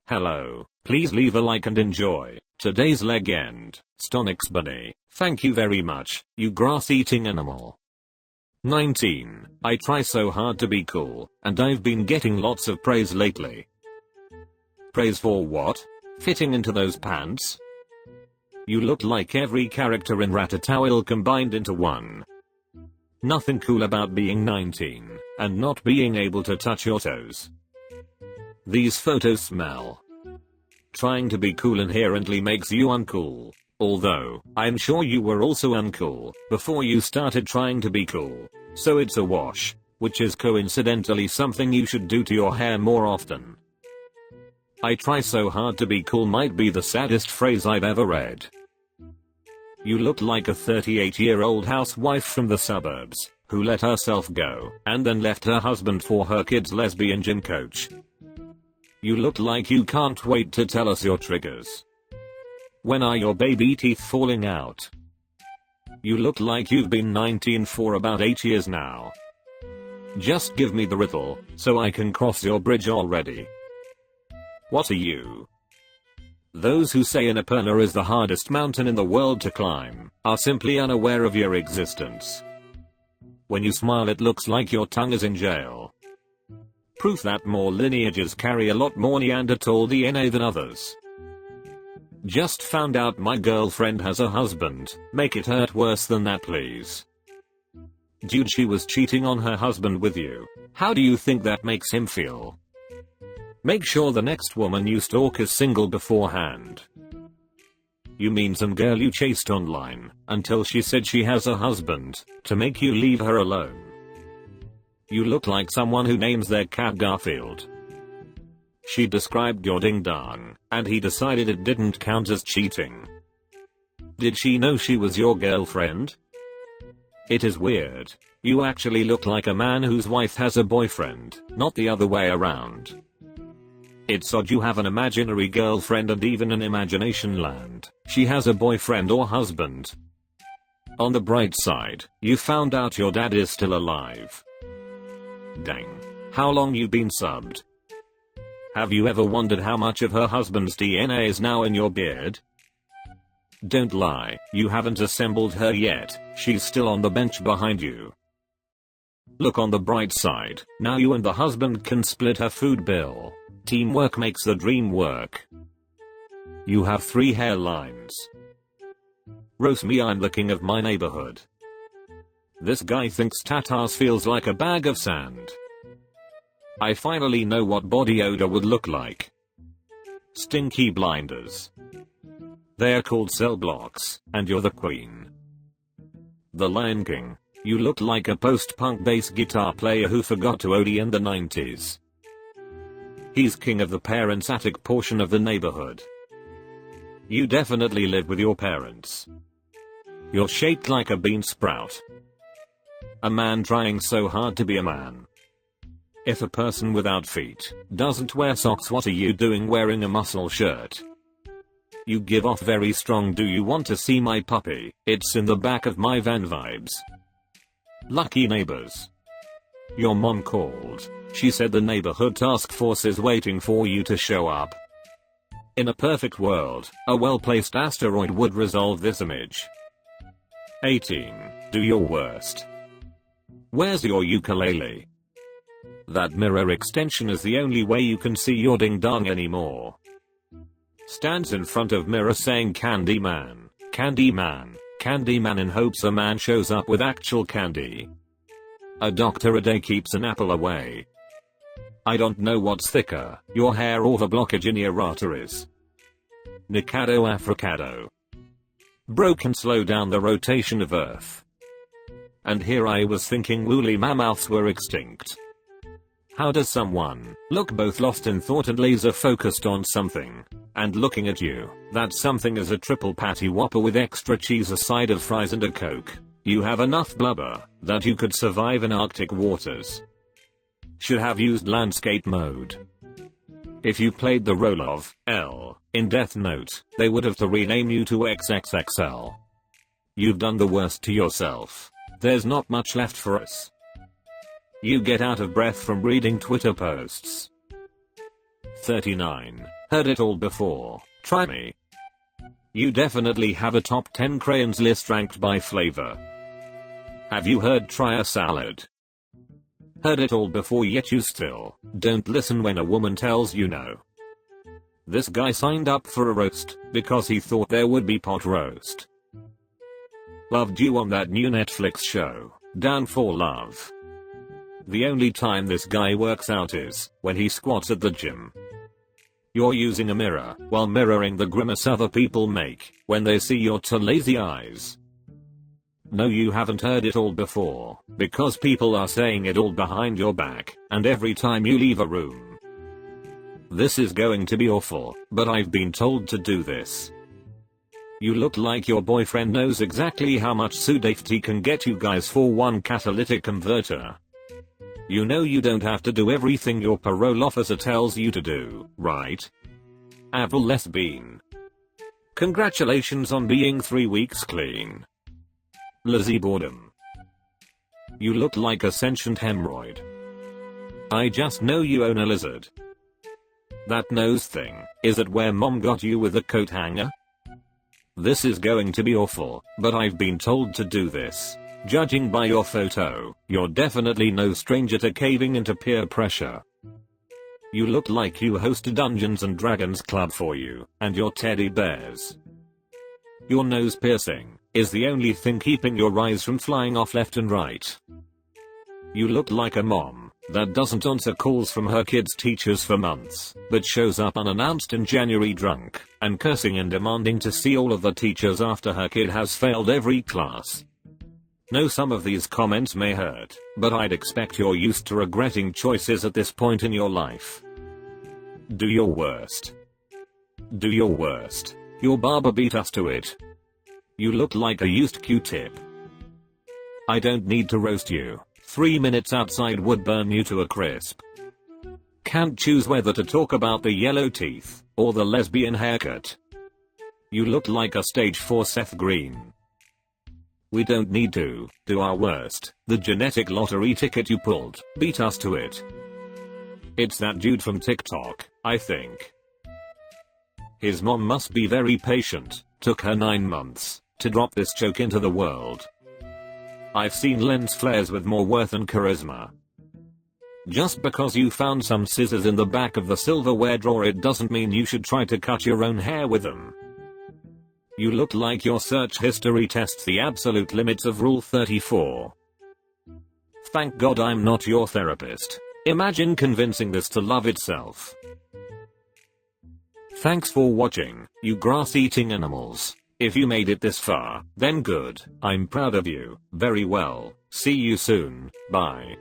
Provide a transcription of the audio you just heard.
Hello, please leave a like and enjoy today's legend, Stonix Bunny. Thank you very much, you grass-eating animal. 19. I try so hard to be cool, and I've been getting lots of praise lately. Praise for what? Fitting into those pants? You look like every character in Ratatouille combined into one. Nothing cool about being 19, and not being able to touch your toes. These photos smell. Trying to be cool inherently makes you uncool. Although, I'm sure you were also uncool before you started trying to be cool. So it's a wash, which is coincidentally something you should do to your hair more often. I try so hard to be cool might be the saddest phrase I've ever read. You look like a 38-year-old housewife from the suburbs, who let herself go, and then left her husband for her kid's lesbian gym coach. You look like you can't wait to tell us your triggers. When are your baby teeth falling out? You look like you've been 19 for about 8 years now. Just give me the riddle, so I can cross your bridge already. What are you? Those who say Annapurna is the hardest mountain in the world to climb, are simply unaware of your existence. When you smile it looks like your tongue is in jail. Proof that more lineages carry a lot more Neanderthal DNA than others. Just found out my girlfriend has a husband, make it hurt worse than that please. Dude, she was cheating on her husband with you. How do you think that makes him feel? Make sure the next woman you stalk is single beforehand. You mean some girl you chased online, until she said she has a husband, to make you leave her alone. You look like someone who names their cat Garfield. She described your ding dong, and he decided it didn't count as cheating. Did she know she was your girlfriend? It is weird. You actually look like a man whose wife has a boyfriend, not the other way around. It's odd you have an imaginary girlfriend and even in imagination land, she has a boyfriend or husband. On the bright side, you found out your dad is still alive. Dang. How long you been subbed? Have you ever wondered how much of her husband's DNA is now in your beard? Don't lie, you haven't assembled her yet, she's still on the bench behind you. Look on the bright side, now you and the husband can split her food bill. Teamwork makes the dream work. You have 3 hairlines. Roast me, I'm the king of my neighborhood. This guy thinks Tatars feels like a bag of sand. I finally know what body odor would look like. Stinky blinders. They're called cell blocks, and you're the queen. The Lion King. You look like a post-punk bass guitar player who forgot to OD in the 90s. He's king of the parents' attic portion of the neighborhood. You definitely live with your parents. You're shaped like a bean sprout. A man trying so hard to be a man. If a person without feet doesn't wear socks, what are you doing wearing a muscle shirt? You give off very strong "do you want to see my puppy, it's in the back of my van" vibes. Lucky neighbors. Your mom called. She said the neighborhood task force is waiting for you to show up. In a perfect world, a well-placed asteroid would resolve this image. 18. Do your worst. Where's your ukulele? That mirror extension is the only way you can see your ding dong anymore. Stands in front of mirror saying Candyman, Candyman, Candyman in hopes a man shows up with actual candy. A doctor a day keeps an apple away. I don't know what's thicker, your hair or the blockage in your arteries. Nikado Africado. Bro can slow down the rotation of Earth. And here I was thinking woolly mammoths were extinct. How does someone look both lost in thought and laser focused on something? And looking at you, that something is a triple patty whopper with extra cheese, a side of fries and a Coke. You have enough blubber that you could survive in Arctic waters. Should have used landscape mode. If you played the role of L in Death Note, they would have to rename you to XXXL. You've done the worst to yourself. There's not much left for us. You get out of breath from reading Twitter posts. 39. Heard it all before. Try me. You definitely have a top 10 crayons list ranked by flavor. Have you heard try a salad? Heard it all before, yet you still don't listen when a woman tells you no. This guy signed up for a roast because he thought there would be pot roast. Loved you on that new Netflix show, Down for Love. The only time this guy works out is when he squats at the gym. You're using a mirror while mirroring the grimace other people make when they see your two lazy eyes. No, you haven't heard it all before, because people are saying it all behind your back, and every time you leave a room. This is going to be awful, but I've been told to do this. You look like your boyfriend knows exactly how much safety can get you guys for one catalytic converter. You know you don't have to do everything your parole officer tells you to do, right? Avril Lesbian. Congratulations on being 3 weeks clean. Lizzie Boredom. You look like a sentient hemorrhoid. I just know you own a lizard. That nose thing, is it where mom got you with a coat hanger? This is going to be awful, but I've been told to do this. Judging by your photo, you're definitely no stranger to caving into peer pressure. You look like you host a Dungeons and Dragons club for you and your teddy bears. Your nose piercing is the only thing keeping your eyes from flying off left and right. You look like a mom that doesn't answer calls from her kids' teachers for months, but shows up unannounced in January drunk and cursing and demanding to see all of the teachers after her kid has failed every class. No, some of these comments may hurt, but I'd expect you're used to regretting choices at this point in your life. Do your worst. Do your worst. Your barber beat us to it. You look like a used Q-tip. I don't need to roast you. 3 minutes outside would burn you to a crisp. Can't choose whether to talk about the yellow teeth or the lesbian haircut. You look like a stage 4 Seth Green. We don't need to do our worst. The genetic lottery ticket you pulled beat us to it. It's that dude from TikTok, I think. His mom must be very patient. Took her 9 months to drop this joke into the world. I've seen lens flares with more worth and charisma. Just because you found some scissors in the back of the silverware drawer, it doesn't mean you should try to cut your own hair with them. You look like your search history tests the absolute limits of Rule 34. Thank God I'm not your therapist. Imagine convincing this to love itself. Thanks for watching, you grass-eating animals. If you made it this far, then good. I'm proud of you. Very well. See you soon. Bye.